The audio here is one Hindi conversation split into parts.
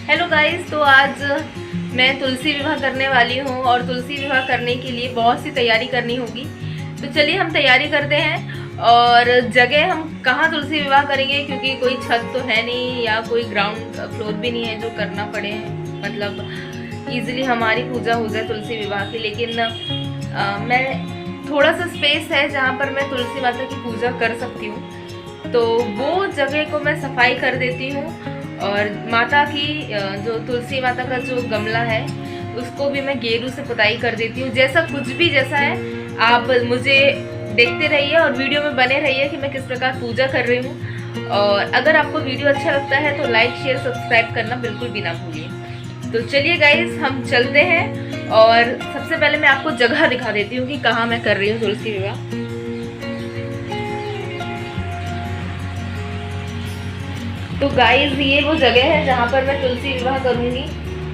हेलो गाइस, तो आज मैं तुलसी विवाह करने वाली हूँ और तुलसी विवाह करने के लिए बहुत सी तैयारी करनी होगी। तो चलिए हम तैयारी करते हैं। और जगह हम कहाँ तुलसी विवाह करेंगे, क्योंकि कोई छत तो है नहीं या कोई ग्राउंड फ्लोर भी नहीं है जो करना पड़े, मतलब ईजिली हमारी पूजा हो जाए तुलसी विवाह की। लेकिन मैं थोड़ा सा स्पेस है जहाँ पर मैं तुलसी माता की पूजा कर सकती हूँ, तो वो जगह को मैं सफाई कर देती हूँ। और माता की जो तुलसी माता का जो गमला है उसको भी मैं गेरू से पुताई कर देती हूँ। जैसा कुछ भी जैसा है, आप मुझे देखते रहिए और वीडियो में बने रहिए कि मैं किस प्रकार पूजा कर रही हूँ। और अगर आपको वीडियो अच्छा लगता है तो लाइक शेयर सब्सक्राइब करना बिल्कुल भी ना भूलिए। तो चलिए गाइस, हम चलते हैं और सबसे पहले मैं आपको जगह दिखा देती हूँ कि कहाँ मैं कर रही हूँ तुलसी विवाह। तो गाइस, ये वो जगह है जहाँ पर मैं तुलसी विवाह करूँगी,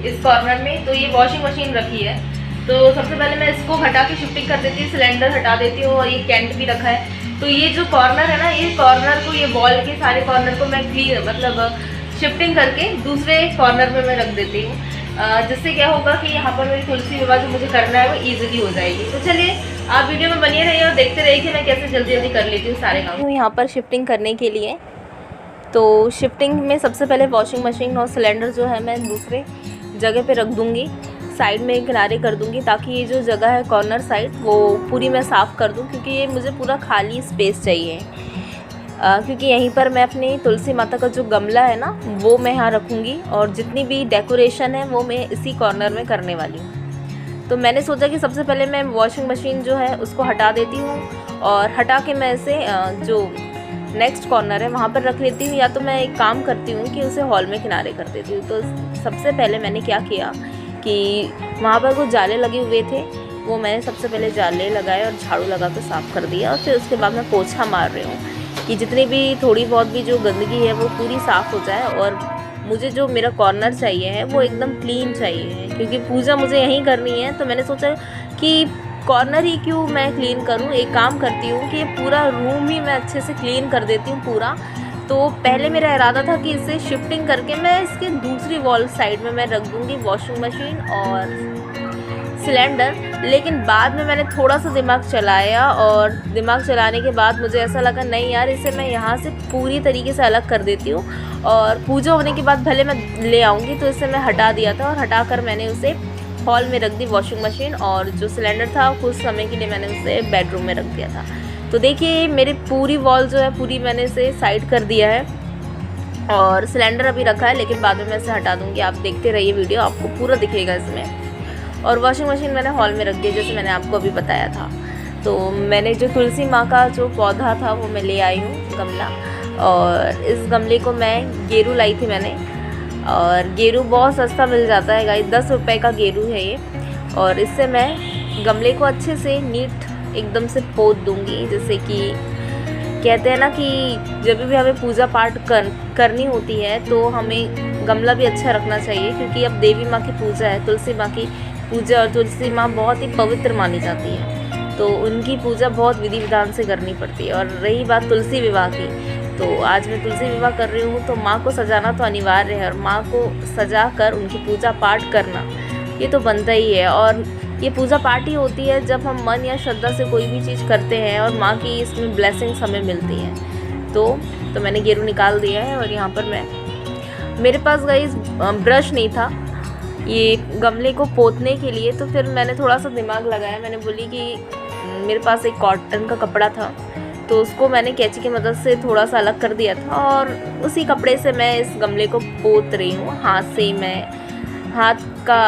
इस कॉर्नर में। तो ये वॉशिंग मशीन रखी है, तो सबसे पहले मैं इसको हटा के शिफ्टिंग कर देती हूँ, सिलेंडर हटा देती हूँ और ये कैंट भी रखा है। तो ये जो कॉर्नर है ना, ये कॉर्नर को, ये वॉल के सारे कॉर्नर को मैं क्लीन मतलब शिफ्टिंग करके दूसरे कॉर्नर में मैं रख देती हूँ, जिससे क्या होगा कि यहाँ पर मेरी तुलसी विवाह जो मुझे करना है वो ईजिली हो जाएगी। तो चलिए आप वीडियो में बनिए रहिए और देखते रहिए कि मैं कैसे जल्दी जल्दी कर लेती हूँ सारे काम यहाँ पर शिफ्टिंग करने के लिए। तो शिफ्टिंग में सबसे पहले वॉशिंग मशीन और सिलेंडर जो है मैं दूसरे जगह पे रख दूँगी, साइड में किनारे कर दूँगी, ताकि ये जो जगह है कॉर्नर साइड वो पूरी मैं साफ़ कर दूँ, क्योंकि ये मुझे पूरा खाली स्पेस चाहिए। क्योंकि यहीं पर मैं अपनी तुलसी माता का जो गमला है ना वो मैं यहाँ रखूँगी, और जितनी भी डेकोरेशन है वो मैं इसी कॉर्नर में करने वाली हूँ। तो मैंने सोचा कि सबसे पहले मैं वॉशिंग मशीन जो है उसको हटा देती हूँ, और हटा के मैं इसे जो नेक्स्ट कॉर्नर है वहाँ पर रख लेती हूँ, या तो मैं एक काम करती हूँ कि उसे हॉल में किनारे कर देती हूँ। तो सबसे पहले मैंने क्या किया कि वहाँ पर कुछ जाले लगे हुए थे, वो मैंने सबसे पहले जाले लगाए और झाड़ू लगा कर साफ़ कर दिया। और फिर उसके बाद मैं पोछा मार रही हूँ कि जितनी भी थोड़ी बहुत भी जो गंदगी है वो पूरी साफ़ हो जाए। और मुझे जो मेरा कॉर्नर चाहिए है वो एकदम क्लीन चाहिए है, क्योंकि पूजा मुझे यहीं करनी है। तो मैंने सोचा कि कॉर्नर ही क्यों मैं क्लीन करूं, एक काम करती हूँ कि ये पूरा रूम ही मैं अच्छे से क्लीन कर देती हूँ पूरा। तो पहले मेरा इरादा था कि इसे शिफ्टिंग करके मैं इसके दूसरी वॉल साइड में मैं रख दूँगी वॉशिंग मशीन और सिलेंडर, लेकिन बाद में मैंने थोड़ा सा दिमाग चलाया, और दिमाग चलाने के बाद मुझे ऐसा लगा नहीं यार, इसे मैं यहाँ से पूरी तरीके से अलग कर देती हूँ, और पूजा होने के बाद भले मैं ले आऊँगी। तो इसे मैं हटा दिया था, और हटा कर मैंने उसे हॉल में रख दी वॉशिंग मशीन, और जो सिलेंडर था कुछ समय के लिए मैंने उसे बेडरूम में रख दिया था। तो देखिए मेरी पूरी वॉल जो है पूरी मैंने इसे साइड कर दिया है, और सिलेंडर अभी रखा है, लेकिन बाद में मैं इसे हटा दूँगी। आप देखते रहिए वीडियो, आपको पूरा दिखेगा इसमें। और वॉशिंग मशीन मैंने हॉल में रख दी, जैसे मैंने आपको अभी बताया था। तो मैंने जो तुलसी माँ का जो पौधा था वो मैं ले आई हूँ, गमला। और इस गमले को मैं गेरू लाई थी मैंने, और गेरू बहुत सस्ता मिल जाता है गाइस, 10 रुपये का गेरू है ये। और इससे मैं गमले को अच्छे से नीट एकदम से पोत दूँगी। जैसे कि कहते हैं ना कि जब भी हमें पूजा पाठ करनी होती है तो हमें गमला भी अच्छा रखना चाहिए, क्योंकि अब देवी माँ की पूजा है, तुलसी माँ की पूजा, और तुलसी माँ बहुत ही पवित्र मानी जाती है। तो उनकी पूजा बहुत विधि विधान से करनी पड़ती है। और रही बात तुलसी विवाह की, तो आज मैं तुलसी विवाह कर रही हूँ, तो माँ को सजाना तो अनिवार्य है, और माँ को सजा कर उनकी पूजा पाठ करना ये तो बनता ही है। और ये पूजा पाठ ही होती है जब हम मन या श्रद्धा से कोई भी चीज़ करते हैं, और माँ की इसमें ब्लेसिंग्स हमें मिलती हैं। तो मैंने गेरू निकाल दिया है, और यहाँ पर मेरे पास गाइस ब्रश नहीं था ये गमले को पोतने के लिए। तो फिर मैंने थोड़ा सा दिमाग लगाया, मैंने बोली कि मेरे पास एक कॉटन का कपड़ा था, तो उसको मैंने कैंची की मदद से थोड़ा सा अलग कर दिया था, और उसी कपड़े से मैं इस गमले को पोत रही हूँ। हाथ से ही मैं हाथ का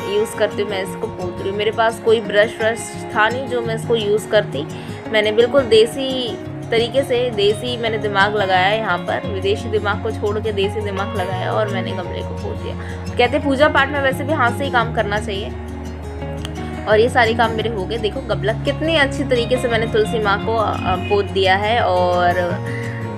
यूज़ करती हूँ, मैं इसको पोत रही हूँ। मेरे पास कोई ब्रश व्रश था नहीं जो मैं इसको यूज़ करती। मैंने बिल्कुल देसी तरीके से देसी मैंने दिमाग लगाया यहाँ पर, विदेशी दिमाग को छोड़ के देसी दिमाग लगाया, और मैंने गमले को पोत दिया। कहते पूजा पाठ में वैसे भी हाथ से ही काम करना चाहिए। और ये सारे काम मेरे हो गए। देखो गमला कितनी अच्छी तरीके से मैंने तुलसी माँ को पोत दिया है, और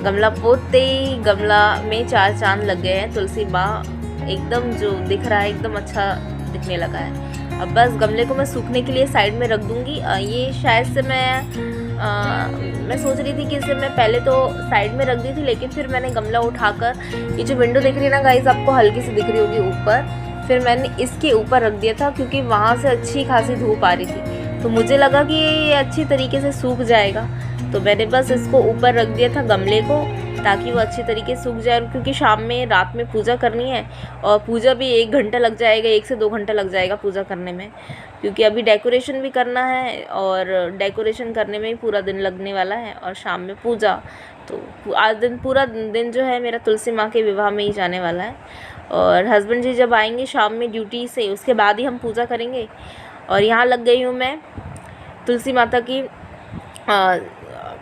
गमला पोतते ही गमला में 4 चांद लग गए हैं। तुलसी माँ एकदम जो दिख रहा है एकदम अच्छा दिखने लगा है। अब बस गमले को मैं सूखने के लिए साइड में रख दूँगी। ये शायद से मैं सोच रही थी कि इसे मैं पहले तो साइड में रख दी थी, लेकिन फिर मैंने गमला उठाकर, ये जो विंडो दिख रही है ना गाइस आपको हल्की सी दिख रही होगी ऊपर, फिर मैंने इसके ऊपर रख दिया था क्योंकि वहाँ से अच्छी खासी धूप आ रही थी। तो मुझे लगा कि ये अच्छी तरीके से सूख जाएगा, तो मैंने बस इसको ऊपर रख दिया था गमले को, ताकि वो अच्छी तरीके से सूख जाए। क्योंकि शाम में रात में पूजा करनी है और पूजा भी 1 घंटा लग जाएगा, 1 से 2 घंटा लग जाएगा पूजा करने में, क्योंकि अभी डेकोरेशन भी करना है और डेकोरेशन करने में ही पूरा दिन लगने वाला है और शाम में पूजा। तो आज पूरा दिन जो है मेरा तुलसी माँ के विवाह में ही जाने वाला है। और हस्बैंड जी जब आएंगे शाम में ड्यूटी से, उसके बाद ही हम पूजा करेंगे। और यहाँ लग गई हूँ मैं तुलसी माता की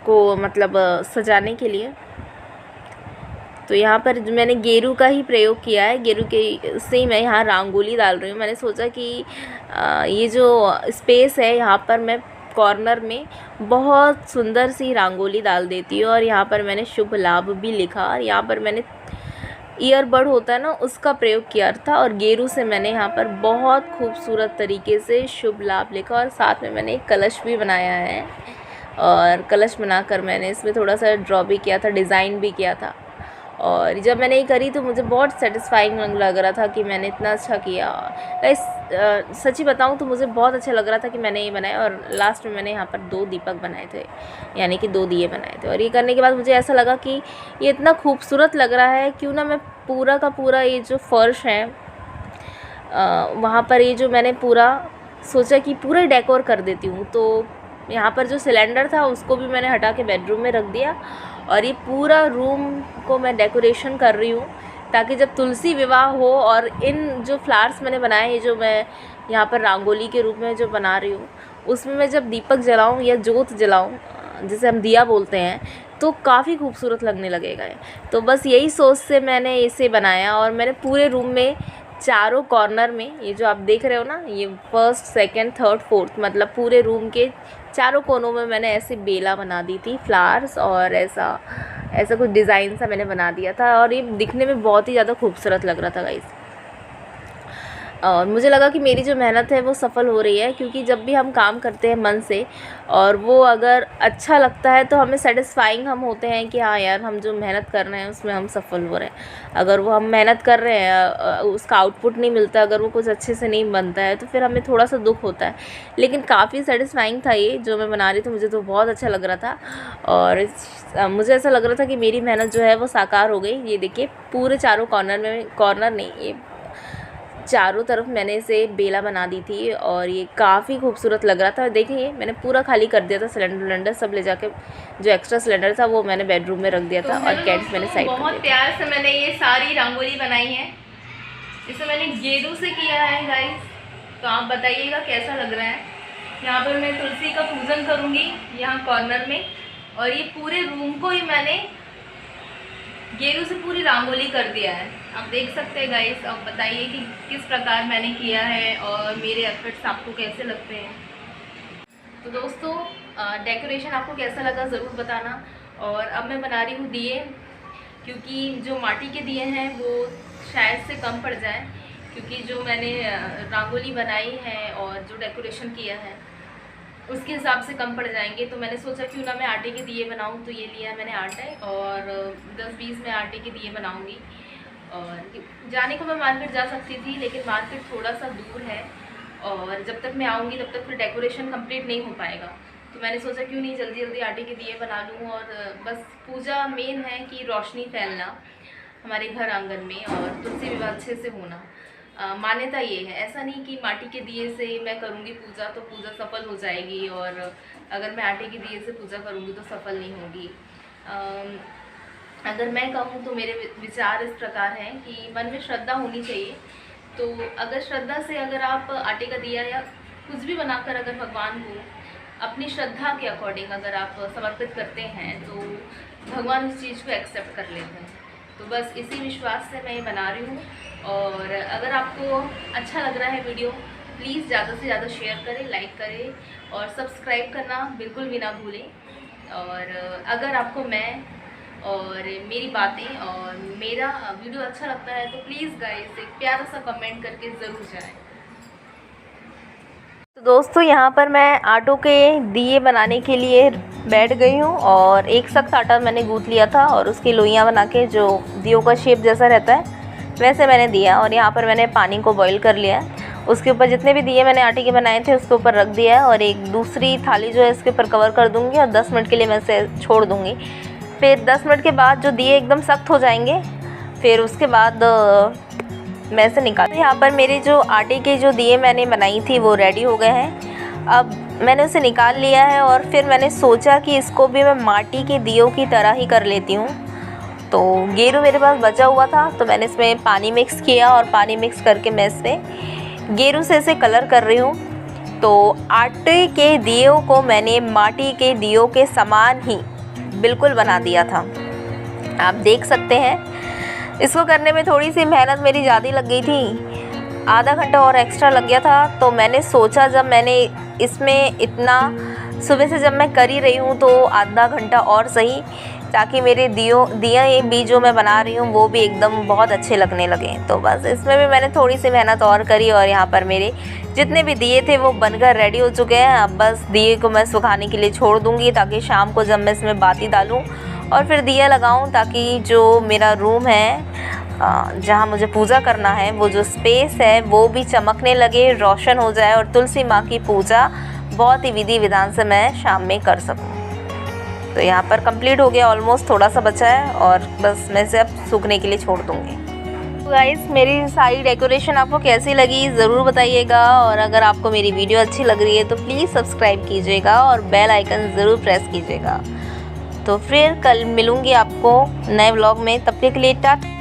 को मतलब सजाने के लिए। तो यहाँ पर मैंने गेरू का ही प्रयोग किया है, गेरू के से ही मैं यहाँ रंगोली डाल रही हूँ। मैंने सोचा कि ये जो स्पेस है यहाँ पर मैं कॉर्नर में बहुत सुंदर सी रंगोली डाल देती हूँ। और यहाँ पर मैंने शुभ लाभ भी लिखा, और यहाँ पर मैंने ईयरबड होता है ना उसका प्रयोग किया था, और गेरू से मैंने यहाँ पर बहुत खूबसूरत तरीके से शुभ लाभ लिखा। और साथ में मैंने एक कलश भी बनाया है, और कलश बनाकर मैंने इसमें थोड़ा सा ड्रॉ भी किया था, डिज़ाइन भी किया था। और जब मैंने ये करी तो मुझे बहुत सेटिस्फाइंग लग रहा था कि मैंने इतना अच्छा किया। गाइस सच्ची बताऊं तो मुझे बहुत अच्छा लग रहा था कि मैंने ये बनाया। और लास्ट में मैंने यहाँ पर 2 दीपक बनाए थे, यानी कि 2 दिए बनाए थे। और ये करने के बाद मुझे ऐसा लगा कि ये इतना खूबसूरत लग रहा है, क्यों ना मैं पूरा का पूरा ये जो फर्श है वहाँ पर ये जो मैंने पूरा सोचा कि पूरा डेकोर कर देती हूँ। तो यहाँ पर जो सिलेंडर था उसको भी मैंने हटा के बेडरूम में रख दिया, और ये पूरा रूम को मैं डेकोरेशन कर रही हूँ, ताकि जब तुलसी विवाह हो और इन जो फ्लावर्स मैंने बनाए हैं, जो मैं यहाँ पर रंगोली के रूप में जो बना रही हूँ, उसमें मैं जब दीपक जलाऊँ या जोत जलाऊँ, जिसे हम दिया बोलते हैं, तो काफ़ी खूबसूरत लगने लगेगा। तो बस यही सोच से मैंने इसे बनाया। और मैंने पूरे रूम में चारों कॉर्नर में, ये जो आप देख रहे हो ना, ये 1st, 2nd, 3rd, 4th मतलब पूरे रूम के चारों कोनों में मैंने ऐसे बेला बना दी थी फ्लावर्स, और ऐसा कुछ डिज़ाइन सा मैंने बना दिया था। और ये दिखने में बहुत ही ज़्यादा खूबसूरत लग रहा था गाइस। और मुझे लगा कि मेरी जो मेहनत है वो सफल हो रही है, क्योंकि जब भी हम काम करते हैं मन से और वो अगर अच्छा लगता है तो हमें सेटिस्फाइंग हम होते हैं कि हाँ यार हम जो मेहनत कर रहे हैं उसमें हम सफल हो रहे हैं। अगर वो हम मेहनत कर रहे हैं उसका आउटपुट नहीं मिलता, अगर वो कुछ अच्छे से नहीं बनता है, तो फिर हमें थोड़ा सा दुख होता है। लेकिन काफ़ी सेटिस्फाइंग था ये जो मैं बना रही थी, मुझे तो बहुत अच्छा लग रहा था। और मुझे ऐसा लग रहा था कि मेरी मेहनत जो है वो साकार हो गई। ये देखिए पूरे चारों कॉर्नर नहीं, ये चारों तरफ मैंने इसे बेला बना दी थी, और ये काफ़ी खूबसूरत लग रहा था। देखिए मैंने पूरा खाली कर दिया था, सिलेंडर सब ले जाके जो एक्स्ट्रा सिलेंडर था वो मैंने बेडरूम में रख दिया था। और कैंट्स मैंने साइड में बहुत प्यार से मैंने ये सारी रंगोली बनाई है। इसे मैंने गेरू से किया है गाइस, तो आप बताइएगा कैसा लग रहा है। यहाँ पर मैं तुलसी का पूजन करूँगी यहाँ कॉर्नर में, और ये पूरे रूम को ही मैंने गेरू से पूरी रंगोली कर दिया है। आप देख सकते हैं गाइस। अब बताइए कि किस प्रकार मैंने किया है और मेरे एफर्ट्स आपको कैसे लगते हैं। तो दोस्तों डेकोरेशन आपको कैसा लगा ज़रूर बताना। और अब मैं बना रही हूँ दिए, क्योंकि जो माटी के दिए हैं वो शायद से कम पड़ जाए, क्योंकि जो मैंने रंगोली बनाई है और जो डेकोरेशन किया है उसके हिसाब से कम पड़ जाएंगे। तो मैंने सोचा क्यों ना मैं आटे के दिए बनाऊं, तो ये लिया मैंने आटा, और 10-20 मैं आटे के दिए बनाऊंगी। और जाने को मैं मार्केट जा सकती थी, लेकिन मार्केट थोड़ा सा दूर है, और जब तक मैं आऊँगी तब तक फिर डेकोरेशन कंप्लीट नहीं हो पाएगा। तो मैंने सोचा क्यों नहीं जल्दी जल्दी आटे के दिए बना लूँ। और बस पूजा मेन है कि रोशनी फैलना हमारे घर आंगन में, और तुलसी विवाह अच्छे से होना। मान्यता ये है, ऐसा नहीं कि माटी के दिए से मैं करूँगी पूजा तो पूजा सफल हो जाएगी, और अगर मैं आटे के दिए से पूजा करूँगी तो सफल नहीं होगी। अगर मैं कहूँ तो मेरे विचार इस प्रकार हैं कि मन में श्रद्धा होनी चाहिए। तो अगर श्रद्धा से अगर आप आटे का दिया या कुछ भी बनाकर अगर भगवान को अपनी श्रद्धा के अकॉर्डिंग अगर आप समर्पित करते हैं, तो भगवान उस चीज़ को एक्सेप्ट कर लेते हैं। तो बस इसी विश्वास से मैं ये बना रही हूँ। और अगर आपको अच्छा लग रहा है वीडियो, प्लीज़ ज़्यादा से ज़्यादा शेयर करें, लाइक करें, और सब्सक्राइब करना बिल्कुल भी ना भूलें। और अगर आपको मैं और मेरी बातें और मेरा वीडियो अच्छा लगता है तो प्लीज़ गाइस एक प्यारा सा कमेंट करके ज़रूर जाएं। तो दोस्तों यहाँ पर मैं आटों के दिए बनाने के लिए बैठ गई हूँ और एक सख्त आटा मैंने गूँथ लिया था और उसकी लोइयाँ बना के जो दियों का शेप जैसा रहता है वैसे मैंने दिया। और यहाँ पर मैंने पानी को बॉईल कर लिया है। उसके ऊपर जितने भी दिए मैंने आटे के बनाए थे उसके ऊपर रख दिया है और एक दूसरी थाली जो है इसके ऊपर कवर कर दूँगी और 10 मिनट के लिए मैं इसे छोड़ दूँगी। फिर 10 मिनट के बाद जो दिए एकदम सख्त हो जाएंगे फिर उसके बाद मैं इसे निकाल। यहाँ पर मेरे जो आटे के जो दिए मैंने बनाई थी वो रेडी हो गए हैं। अब मैंने उसे निकाल लिया है और फिर मैंने सोचा कि इसको भी मैं माटी के दियों की तरह ही कर लेती हूँ। तो गेरू मेरे पास बचा हुआ था तो मैंने इसमें पानी मिक्स किया और पानी मिक्स करके मैं इसमें गेरू से इसे कलर कर रही हूँ। तो आटे के दियों को मैंने माटी के दियों के समान ही बिल्कुल बना दिया था। आप देख सकते हैं इसको करने में थोड़ी सी मेहनत मेरी ज़्यादा लग गई थी, आधा घंटा और एक्स्ट्रा लग गया था। तो मैंने सोचा जब मैंने इसमें इतना सुबह से जब मैं कर ही रही हूँ तो आधा घंटा और सही, ताकि मेरे दिया भी जो मैं बना रही हूँ वो भी एकदम बहुत अच्छे लगने लगे। तो बस इसमें भी मैंने थोड़ी सी मेहनत और करी और यहाँ पर मेरे जितने भी दिए थे वो बनकर रेडी हो चुके हैं। अब बस दिए को मैं सुखाने के लिए छोड़ दूँगी ताकि शाम को जब मैं इसमें बाती डालूँ और फिर दिया लगाऊं, ताकि जो मेरा रूम है जहाँ मुझे पूजा करना है वो जो स्पेस है वो भी चमकने लगे, रोशन हो जाए और तुलसी माँ की पूजा बहुत ही विधि विधान से मैं शाम में कर सकूं। तो यहाँ पर कंप्लीट हो गया, ऑलमोस्ट थोड़ा सा बचा है और बस मैं इसे अब सूखने के लिए छोड़ दूँगी। तो गाइस मेरी सारी डेकोरेशन आपको कैसी लगी ज़रूर बताइएगा और अगर आपको मेरी वीडियो अच्छी लग रही है तो प्लीज़ सब्सक्राइब कीजिएगा और बेल आइकन ज़रूर प्रेस कीजिएगा। तो फिर कल मिलूँगी आपको नए व्लॉग में, तब तक के लिए टाटा।